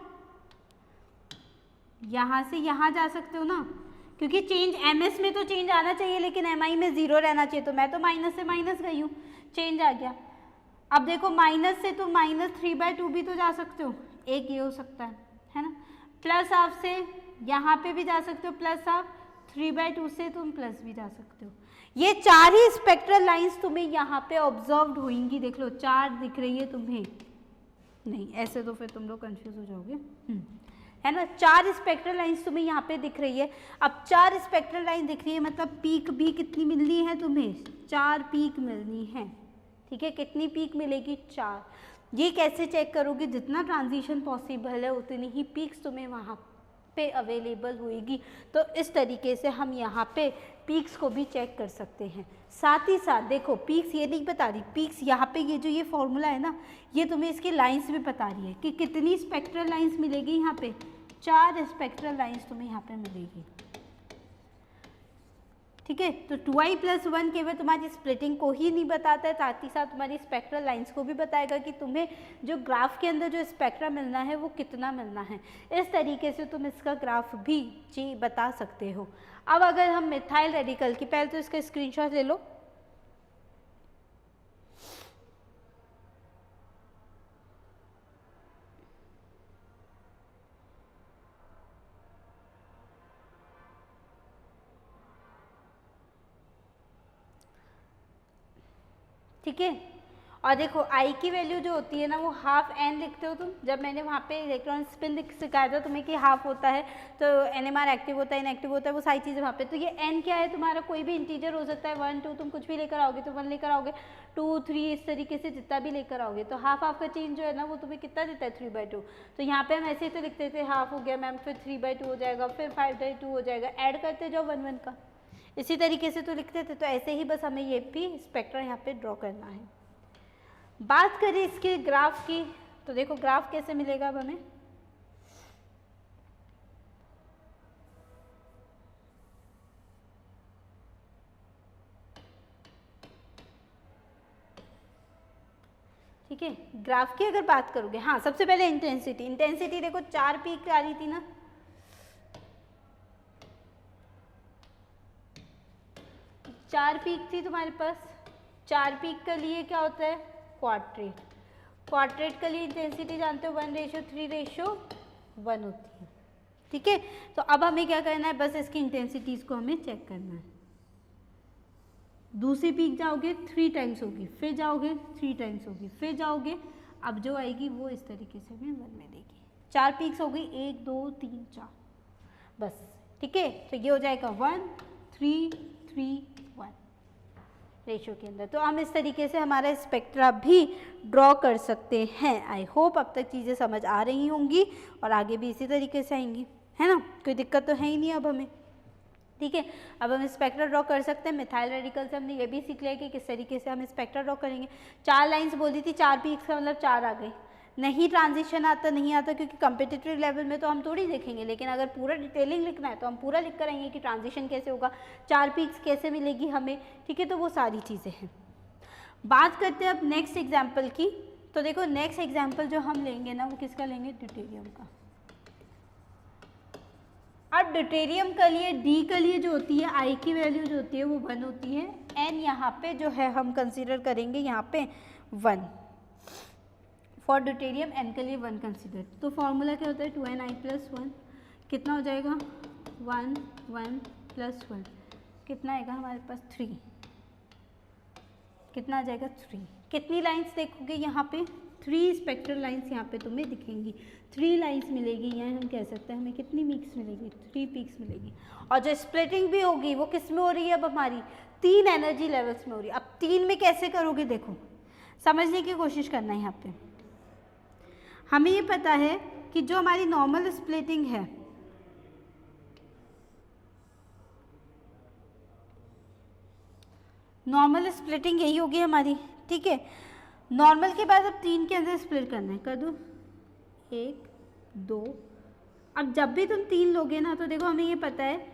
यहाँ से यहाँ जा सकते हो ना, क्योंकि चेंज ms में तो चेंज आना चाहिए लेकिन mi में 0 रहना चाहिए। तो मैं तो माइनस से माइनस गई हूँ, चेंज आ गया। अब देखो माइनस से तो -3/2 भी तो जा सकते हो, एक ये हो सकता है ना। प्लस हाफ से यहाँ पे भी जा सकते हो, प्लस हाफ, 3/2 से तुम प्लस भी जा सकते हो। ये 4 ही स्पेक्ट्रल लाइंस तुम्हें यहाँ पे ऑब्जर्व्ड होंगी। देख लो 4 दिख रही है तुम्हें, नहीं ऐसे तो फिर तुम लोग कंफ्यूज हो जाओगे, है ना। 4 स्पेक्ट्रल लाइंस तुम्हें यहाँ पे दिख रही है। अब 4 स्पेक्ट्रल लाइन दिख रही है मतलब पीक भी कितनी मिलनी है तुम्हें, 4 पीक मिलनी है। ठीक है, कितनी पीक मिलेगी, 4। ये कैसे चेक करोगे, जितना ट्रांजिशन पॉसिबल है उतनी ही पीक्स तुम्हें वहाँ पे अवेलेबल होएगी। तो इस तरीके से हम यहाँ पे पीक्स को भी चेक कर सकते हैं। साथ ही साथ देखो पीक्स ये नहीं बता रही, पीक्स यहाँ पे ये जो ये फॉर्मूला है ना, ये तुम्हें इसकी लाइंस भी बता रही है कि कितनी स्पेक्ट्रल लाइंस मिलेगी। यहाँ पे 4 स्पेक्ट्रल लाइंस तुम्हें यहाँ पे मिलेगी। ठीक है, तो 2i + 1 केवल तुम्हारी स्प्लिटिंग को ही नहीं बताता है, साथ ही साथ तुम्हारी स्पेक्ट्रल लाइंस को भी बताएगा कि तुम्हें जो ग्राफ के अंदर जो स्पेक्ट्रा मिलना है वो कितना मिलना है। इस तरीके से तुम इसका ग्राफ भी बता सकते हो। अब अगर हम मिथाइल रेडिकल की, पहले तो इसका स्क्रीनशॉट ले लो। ठीक है, और देखो I की वैल्यू जो होती है ना वो हाफ n लिखते हो तुम। जब मैंने वहाँ पे इलेक्ट्रॉन स्पिन सिखाया था तुम्हें कि हाफ होता है तो NMR एक्टिव होता है, इनएक्टिव होता है, वो सारी चीज़ें वहाँ पे। तो ये n क्या है तुम्हारा, कोई भी इंटीजर हो सकता है, 1 2 तुम कुछ भी लेकर आओगे तो 1 लेकर आओगे, 2 3 इस तरीके से जितना भी लेकर आओगे। तो हाफ हाफ का चेंज जो है ना वो तुम्हें कितना देता है, 3/2। तो यहाँ पे हम ऐसे ही तो लिखते थे, हाफ हो गया मैम, फिर 3/2 हो जाएगा, फिर 5/2 हो जाएगा, ऐड करते जाओ 1 1 का, इसी तरीके से तो लिखते थे। तो ऐसे ही बस हमें ये भी स्पेक्ट्रा यहाँ पे ड्रॉ करना है। बात करें इसके ग्राफ की, तो देखो ग्राफ कैसे मिलेगा अब हमें। ठीक है, ग्राफ की अगर बात करोगे, हाँ सबसे पहले इंटेंसिटी। इंटेंसिटी देखो 4 पीक आ रही थी ना, चार पीक थी तुम्हारे पास, 4 पीक के लिए क्या होता है, क्वाड्रेट। क्वाड्रेट के लिए इंटेंसिटी जानते हो 1:3:1 होती है, ठीक है। तो अब हमें क्या करना है, बस इसकी इंटेंसिटीज को हमें चेक करना है। दूसरी पीक जाओगे 3 टाइम्स होगी, फिर जाओगे 3 टाइम्स होगी, फिर जाओगे, अब जो आएगी वो इस तरीके से हमें 1 में देगी। 4 पीक्स हो गई, 1 2 3 4 बस, ठीक है। तो ये हो जाएगा 1 3 3 1 रेशियो के अंदर। तो हम इस तरीके से हमारा स्पेक्ट्रा भी ड्रॉ कर सकते हैं। आई होप अब तक चीज़ें समझ आ रही होंगी और आगे भी इसी तरीके से आएंगी, है ना, कोई दिक्कत तो है ही नहीं अब हमें, ठीक है। अब हम स्पेक्ट्रा ड्रॉ कर सकते हैं। मिथाइल रेडिकल से हमने ये भी सीख लिया कि किस तरीके से हम स्पेक्ट्रा ड्रॉ करेंगे। 4 लाइंस बोली थी, 4 पीक्स का मतलब 4 आ गई। नहीं ट्रांजिशन आता, नहीं आता, क्योंकि कम्पिटिटिव लेवल में तो हम थोड़ी देखेंगे, लेकिन अगर पूरा डिटेलिंग लिखना है तो हम पूरा लिख कर आएंगे कि ट्रांजिशन कैसे होगा, 4 पीक्स कैसे मिलेगी हमें, ठीक है। तो वो सारी चीज़ें हैं। बात करते हैं अब नेक्स्ट एग्जाम्पल की। तो देखो नेक्स्ट एग्जाम्पल जो हम लेंगे ना, वो किसका लेंगे, ड्यूटेरियम का। अब ड्यूटेरियम के लिए डी के लिए जो होती है, आई की वैल्यू जो होती है वो 1 होती है। एन यहाँ पे जो है हम कंसीडर करेंगे यहाँ पे 1 फॉर ड्यूटेरियम, एन के लिए 1 कंसीडर। तो फॉर्मूला क्या होता है, 2ni+1 कितना हो जाएगा, 1 1 + 1 कितना आएगा हमारे पास 3, कितना आ जाएगा 3। कितनी लाइंस देखोगे यहाँ पे, 3 स्पेक्ट्रल लाइंस यहाँ पे तुम्हें दिखेंगी, 3 लाइंस मिलेगी, या हम कह सकते हैं हमें कितनी पीक्स मिलेगी, 3 पीक्स मिलेगी। और जो स्प्लिटिंग भी होगी वो किस में हो रही है, अब हमारी 3 एनर्जी लेवल्स में हो रही है। अब 3 में कैसे करोगे, देखो समझने की कोशिश करना है। यहाँ पे हमें ये पता है कि जो हमारी नॉर्मल स्प्लिटिंग है, नॉर्मल स्प्लिटिंग यही होगी हमारी, ठीक है। नॉर्मल के बाद अब 3 के अंदर स्प्लिट करना है, कर दो 1 2। अब जब भी तुम 3 लोगे ना, तो देखो हमें ये पता है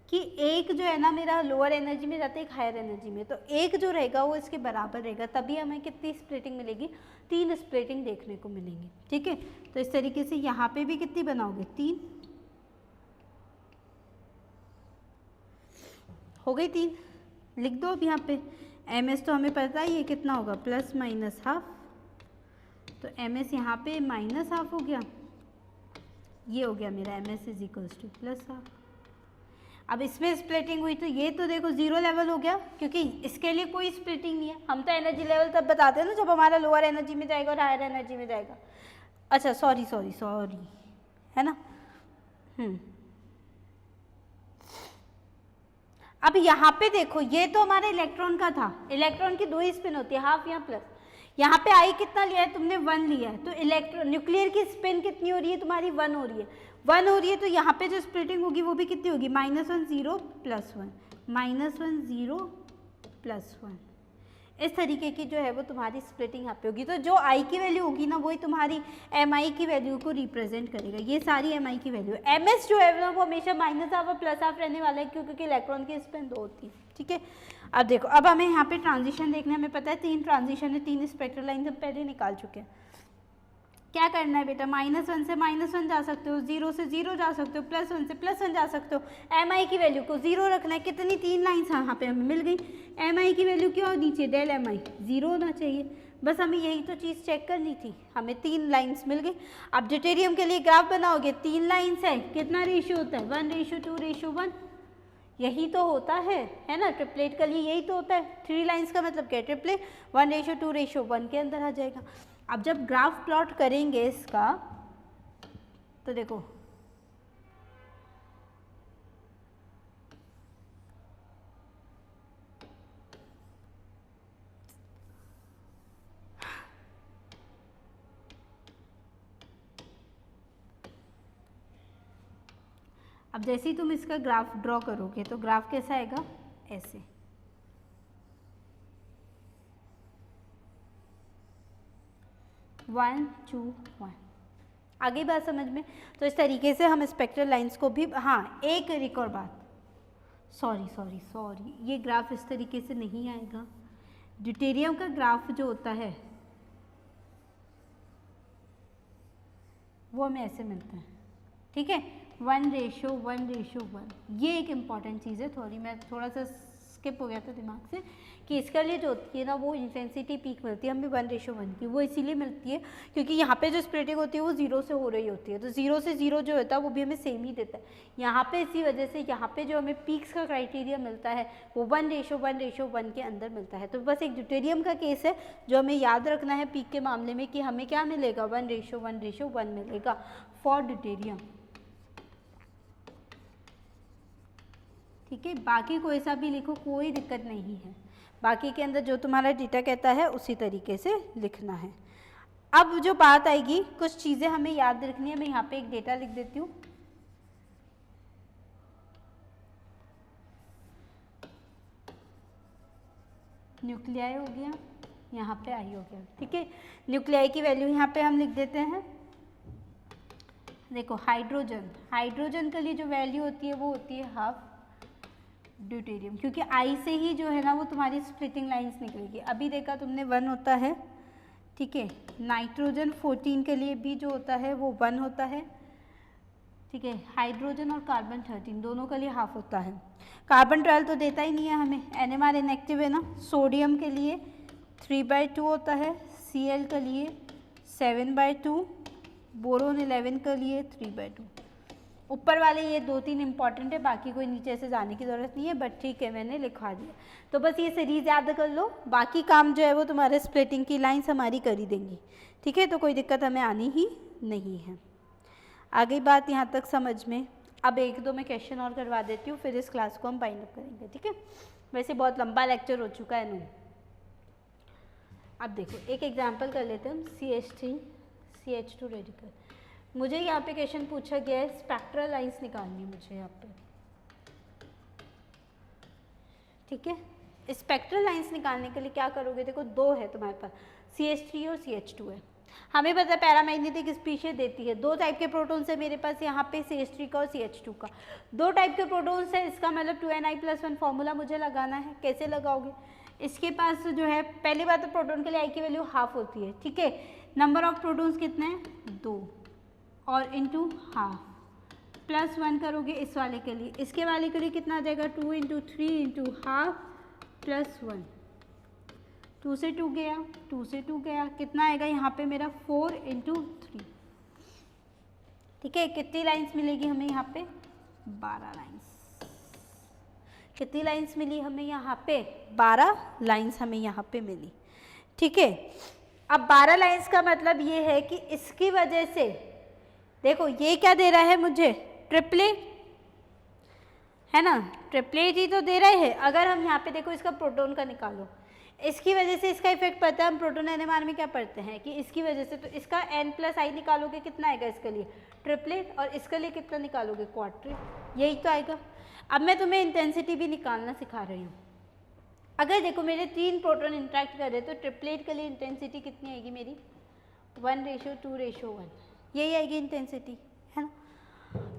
कि एक जो है ना मेरा लोअर एनर्जी में जाता है, एक हायर एनर्जी में, तो एक जो रहेगा वो इसके बराबर रहेगा, तभी हमें कितनी स्प्लिटिंग मिलेगी, 3 स्प्लिटिंग देखने को मिलेंगी, ठीक है। तो इस तरीके से यहाँ पे भी कितनी बनाओगे, 3 हो गई, 3 लिख दो। अब यहाँ पे ms तो हमें पता ही है कितना होगा, ±½ तो ms यहाँ पे -½ हो गया, ये हो गया मेरा ms = +½ अब इसमें स्प्लिटिंग हुई तो ये तो देखो 0 लेवल हो गया, क्योंकि इसके लिए कोई स्प्लिटिंग नहीं है। हम तो एनर्जी लेवल तब बताते हैं ना जब हमारा लोअर एनर्जी में जाएगा और हायर एनर्जी में जाएगा। अच्छा सॉरी है ना। अब यहाँ पे देखो, ये तो हमारे इलेक्ट्रॉन का था, इलेक्ट्रॉन की 2 ही स्पिन होती है, हाफ या प्लस। यहाँ पे आई कितना लिया है तुमने, 1 लिया है, तो इलेक्ट्रॉन न्यूक्लियर की स्पिन कितनी हो रही है तुम्हारी, 1 हो रही है, 1 हो रही है। तो यहाँ पे जो स्प्लिटिंग होगी वो भी कितनी होगी, -1 0 +1 -1 0 +1 इस तरीके की जो है वो तुम्हारी स्प्लिटिंग यहाँ पे होगी। तो जो आई की वैल्यू होगी ना वही तुम्हारी एम आई की वैल्यू को रिप्रेजेंट करेगा। ये सारी एम आई की वैल्यू, एम एस जो है ना वो हमेशा -½ और +½ रहने वाला है, क्योंकि इलेक्ट्रॉन की स्पिन 2 होती है, ठीक है। अब देखो, अब हमें यहाँ पे ट्रांजिशन देखना है, हमें पता है 3 ट्रांजिशन है, 3 स्पेक्ट्रल लाइन हम पहले निकाल चुके हैं। क्या करना है बेटा, -1 से -1 जा सकते हो, 0 से 0 जा सकते हो, +1 से +1 जा सकते हो। एम आई की वैल्यू को 0 रखना है। कितनी 3 लाइन्स यहाँ पे हमें मिल गई। एम आई की वैल्यू क्या होनी चाहिए, ΔMi 0 होना चाहिए। बस हमें यही तो चीज़ चेक करनी थी, हमें 3 लाइन्स मिल गई। अब ड्यूटेरियम के लिए ग्राफ बनाओगे, 3 लाइन्स है, कितना रेशियो होता है, 1:2:1 यही तो होता है ना। ट्रिपलेट के लिए यही तो होता है। 3 लाइन्स का मतलब क्या है, ट्रिपलेट 1:2:1 के अंदर आ जाएगा। अब जब ग्राफ प्लॉट करेंगे इसका, तो देखो अब जैसे ही तुम इसका ग्राफ ड्रॉ करोगे तो ग्राफ कैसा आएगा, ऐसे। वन टू वन, आगे बात समझ में। तो इस तरीके से हम स्पेक्ट्रल लाइंस को भी, हाँ एक और बात, सॉरी ये ग्राफ इस तरीके से नहीं आएगा। ड्यूटेरियम का ग्राफ जो होता है वो हमें ऐसे मिलता है, ठीक है, 1:1:1। ये एक इम्पॉर्टेंट चीज़ है, मैं थोड़ा सा स्किप हो गया था दिमाग से कि इसके लिए जो होती है ना वो इंटेंसिटी पीक मिलती है हमें 1:1 की। वो इसीलिए मिलती है क्योंकि यहाँ पे जो स्प्लिटिंग होती है वो 0 से हो रही होती है, तो 0 से 0 जो होता है वो भी हमें सेम ही देता है यहाँ पे। इसी वजह से यहाँ पे जो हमें पीक्स का क्राइटेरिया मिलता है वो 1:1 के अंदर मिलता है। तो बस एक ड्यूटेरियम का केस है जो हमें याद रखना है पीक के मामले में कि हमें क्या मिलेगा, 1:1 मिलेगा फॉर ड्यूटेरियम। ठीक है, बाकी कोई सा भी लिखो कोई दिक्कत नहीं है, बाकी के अंदर जो तुम्हारा डेटा कहता है उसी तरीके से लिखना है। अब जो बात आएगी कुछ चीज़ें हमें याद रखनी है, मैं यहाँ पे एक डेटा लिख देती हूँ। न्यूक्लियाई हो गया, यहाँ पे आई हो गया। ठीक है, न्यूक्लियाई की वैल्यू यहाँ पे हम लिख देते हैं। देखो हाइड्रोजन के लिए जो वैल्यू होती है वो होती है हाफ ड्यूटेरियम, क्योंकि आई से ही जो है ना वो तुम्हारी स्प्लिटिंग लाइंस निकलेगी। अभी देखा तुमने 1 होता है। ठीक है, नाइट्रोजन 14 के लिए भी जो होता है वो 1 होता है। ठीक है, हाइड्रोजन और कार्बन 13 दोनों के लिए हाफ होता है। कार्बन 12 तो देता ही नहीं है हमें, NMR इनएक्टिव है ना। सोडियम के लिए 3/2 होता है, Cl के लिए 7/2, बोरोन 11 के लिए 3/2। ऊपर वाले ये 2-3 इंपॉर्टेंट है, बाकी कोई नीचे से जाने की ज़रूरत नहीं है, बट ठीक है मैंने लिखवा दिया। तो बस ये सीरीज याद कर लो, बाकी काम जो है वो तुम्हारे स्प्लिटिंग की लाइंस हमारी कर ही देंगी। ठीक है, तो कोई दिक्कत हमें आनी ही नहीं है। आ गई बात यहाँ तक समझ में। अब 1-2 मैं क्वेश्चन और करवा देती हूँ, फिर इस क्लास को हम बाइंड अप करेंगे। ठीक है, वैसे बहुत लंबा लेक्चर हो चुका है ना। अब देखो एक एग्जाम्पल कर लेते हैं हम, CH3CH2 रेडिकल। मुझे यहाँ पे क्वेश्चन पूछा गया है स्पेक्ट्रल लाइंस निकालनी है मुझे यहाँ पे। ठीक है, स्पेक्ट्रल लाइंस निकालने के लिए क्या करोगे, देखो 2 है तुम्हारे पास, CH3 और CH2 है। हमें पता है पैरामैग्नेटिक स्पीशीज देती है, 2 टाइप के प्रोटॉन्स है मेरे पास यहाँ पे, CH3 का और CH2 का। 2 टाइप के प्रोटॉन्स है, इसका मतलब 2ni+1 फॉर्मूला मुझे लगाना है। कैसे लगाओगे, इसके पास जो है पहली बात तो प्रोटॉन के लिए आई की वैल्यू हाफ होती है। ठीक है, नंबर ऑफ प्रोटॉन्स कितने हैं 2 और इंटू हाफ +1 करोगे इस वाले के लिए, इसके वाले के लिए कितना आ जाएगा 2 × 3 × हाफ +1, 2 से 2 गया, 2 से 2 गया, कितना आएगा यहाँ पे मेरा 4 × 3। ठीक है, कितनी लाइंस मिलेगी हमें यहाँ पे 12 लाइंस। कितनी लाइंस मिली हमें यहाँ पे 12 लाइंस हमें यहाँ पे मिली। ठीक है, अब 12 लाइंस का मतलब ये है कि इसकी वजह से देखो ये क्या दे रहा है मुझे, ट्रिपलेट है ना, ट्रिपलेट ही तो दे रहे हैं। अगर हम यहाँ पे देखो इसका प्रोटॉन का निकालो, इसकी वजह से इसका इफेक्ट पड़ता है। हम प्रोटॉन NMR में क्या पढ़ते हैं कि इसकी वजह से, तो इसका N+I निकालोगे कितना आएगा इसके लिए ट्रिपलेट, और इसके लिए कितना निकालोगे क्वाड्रेट, यही तो आएगा। अब मैं तुम्हें इंटेंसिटी भी निकालना सिखा रही हूँ। अगर देखो मेरे 3 प्रोटॉन इंटरेक्ट कर रहे तो ट्रिपलेट के लिए इंटेंसिटी कितनी आएगी मेरी 1:2:1, यही आएगी इंटेंसिटी, है ना।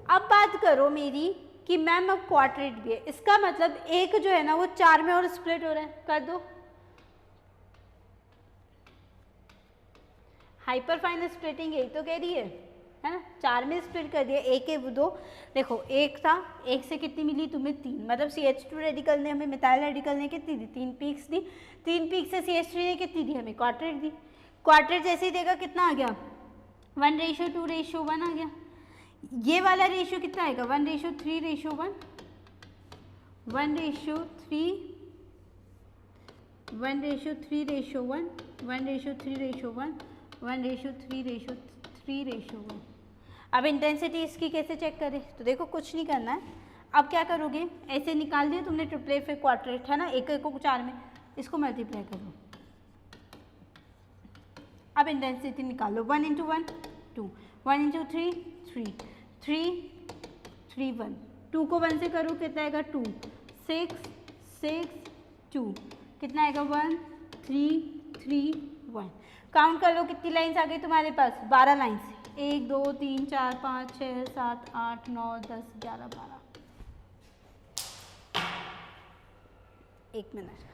अब बात करो मेरी कि मैम अब क्वाड्रेट भी है, इसका मतलब एक जो है ना वो 4 में और स्प्लिट हो रहा है, कर दो। हाइपरफाइन स्प्लिटिंग यही तो कह रही है ना, 4 में स्प्लिट कर दिया, 1 है 2। देखो 1 था, 1 से कितनी मिली तुम्हें 3, मतलब CH2 रेडिकल ने हमें मिथाइल रेडिकल ने कितनी दी 3 पीक्स दी, 3 पीक्स से CH3 ने कितनी दी हमें क्वाड्रेट दी। क्वाड्रेट जैसे ही देगा कितना आ गया 1:2:1 आ गया। ये वाला रेशियो कितना आएगा 1:3:1, 1:3, 1:3:1, 1:3:1, 1:3:3:1। अब इंटेंसिटी इसकी कैसे चेक करें, तो देखो कुछ नहीं करना है। अब क्या करोगे, ऐसे निकाल दिया तुमने ट्रिपलेट फिर क्वाड्रेट, है ना, 1 को 4 में, इसको मल्टीप्लाई करो। अब इंटेंसिटी निकालो, 1 × 1 2, 1 × 3 3, 3 3 1, 2 को 1 से करो कितना आएगा 2, 6 6 2, कितना आएगा 1 3 3 1। काउंट कर लो कितनी लाइंस आ गई तुम्हारे पास 12 लाइंस, 1 2 3 4 5 6 7 8 9 10 11 12। 1 मिनट,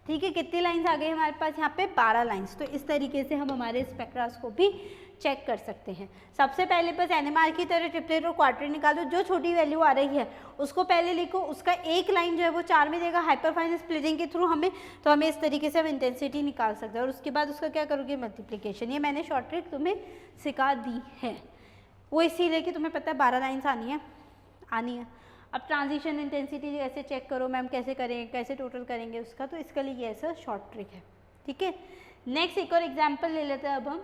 ठीक है, कितनी लाइंस आ गई हमारे पास यहाँ पे 12 लाइंस। तो इस तरीके से हम हमारे स्पेक्ट्रास्कोपी चेक कर सकते हैं। सबसे पहले बस NMR की तरह ट्रिपलेट और क्वार्टेट निकालो, जो छोटी वैल्यू आ रही है उसको पहले लिखो, उसका एक लाइन जो है वो 4 में देगा हाइपरफाइन स्प्लिटिंग के थ्रू हमें, तो हमें इस तरीके से हम इंटेंसिटी निकाल सकते हैं। और उसके बाद उसका क्या करोगे, मल्टीप्लिकेशन। ये मैंने शॉर्ट ट्रिक तुम्हें सिखा दी है, वो इसीलिए कि तुम्हें पता है 12 लाइन्स आनी है। अब ट्रांजिशन इंटेंसिटी कैसे चेक करो मैम, कैसे करें, कैसे टोटल करेंगे उसका, तो इसके लिए ये ऐसा शॉर्ट ट्रिक है, ठीक है। नेक्स्ट एक और एग्जांपल ले लेते हैं अब हम।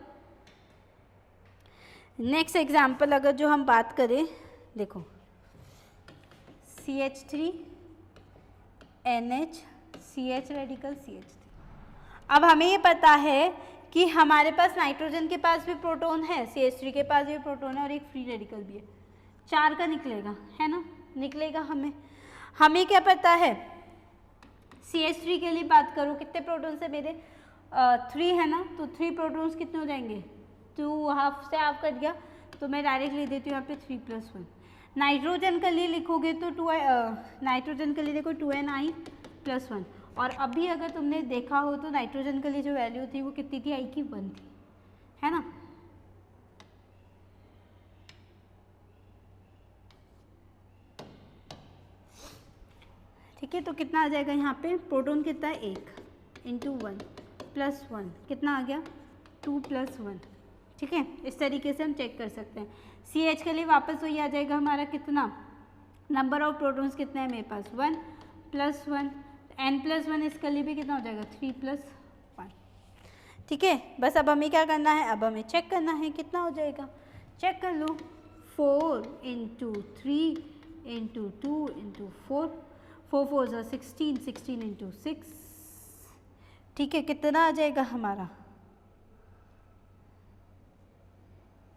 नेक्स्ट एग्जांपल अगर जो हम बात करें, देखो CH3 NH CH radical CH3। अब हमें ये पता है कि हमारे पास नाइट्रोजन के पास भी प्रोटॉन है, CH3 के पास भी प्रोटॉन है और एक फ्री रेडिकल भी है, 4 का निकलेगा, है ना, निकलेगा। हमें क्या पता है, CH3 के लिए बात करूँ, कितने प्रोटॉन्स है मेरे, 3 है ना, तो 3 प्रोटॉन्स कितने हो जाएंगे, 2, हाफ से हाफ कट गया, तो मैं डायरेक्ट लिख देती हूँ यहाँ पे 3+1। नाइट्रोजन के लिए लिखोगे तो नाइट्रोजन के लिए देखो 2Ni+1। और अभी अगर तुमने देखा हो तो नाइट्रोजन के लिए जो वैल्यू थी वो कितनी थी, I की 1 थी, है ना। ठीक है, तो कितना आ जाएगा यहाँ पे, प्रोटॉन कितना है 1 इंटू 1 प्लस 1 कितना आ गया 2+1, ठीक है। इस तरीके से हम चेक कर सकते हैं। CH के लिए वापस वही आ जाएगा हमारा, कितना नंबर ऑफ प्रोटॉन्स कितने हैं मेरे पास 1+1, N+1 इसके लिए भी कितना हो जाएगा 3+1, ठीक है। बस अब हमें क्या करना है, अब हमें चेक करना है कितना हो जाएगा, चेक कर लो, 4 इंटू 3 इंटू 2 इंटू 4, 4 4 ज़ा 16, 16 इंटू 6, ठीक है। कितना आ जाएगा हमारा,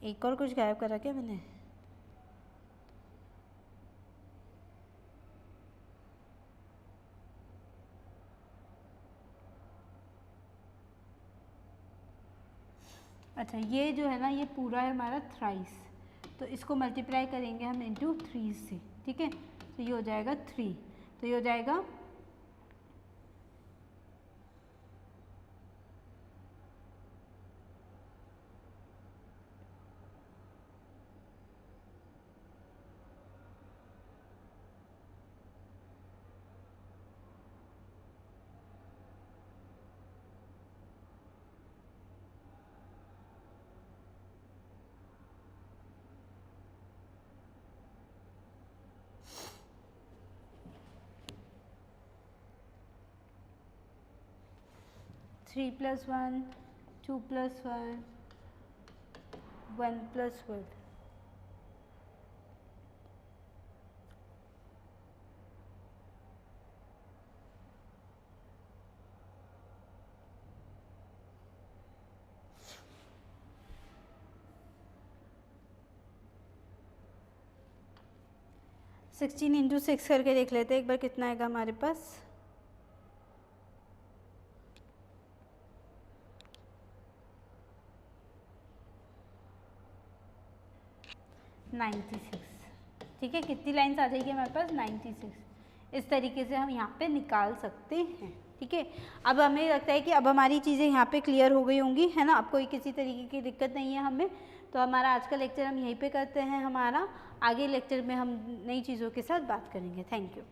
एक और कुछ गायब करा क्या मैंने, अच्छा ये जो है ना ये पूरा है हमारा थ्राइस, तो इसको मल्टीप्लाई करेंगे हम इंटू 3 से, ठीक है। तो ये हो जाएगा 3, तो ये हो जाएगा 3+1 2+1 1+1, सिक्सटीन इंटू 6 करके देख लेते हैं एक बार कितना आएगा हमारे पास, 96, ठीक है। कितनी लाइन्स आ जाएगी हमारे पास 96, इस तरीके से हम यहाँ पे निकाल सकते हैं, ठीक है। अब हमें लगता है कि अब हमारी चीज़ें यहाँ पे क्लियर हो गई होंगी, है ना, अब कोई किसी तरीके की दिक्कत नहीं है हमें। तो हमारा आज का लेक्चर हम यहीं पे करते हैं, हमारा आगे लेक्चर में हम नई चीज़ों के साथ बात करेंगे। Thank you.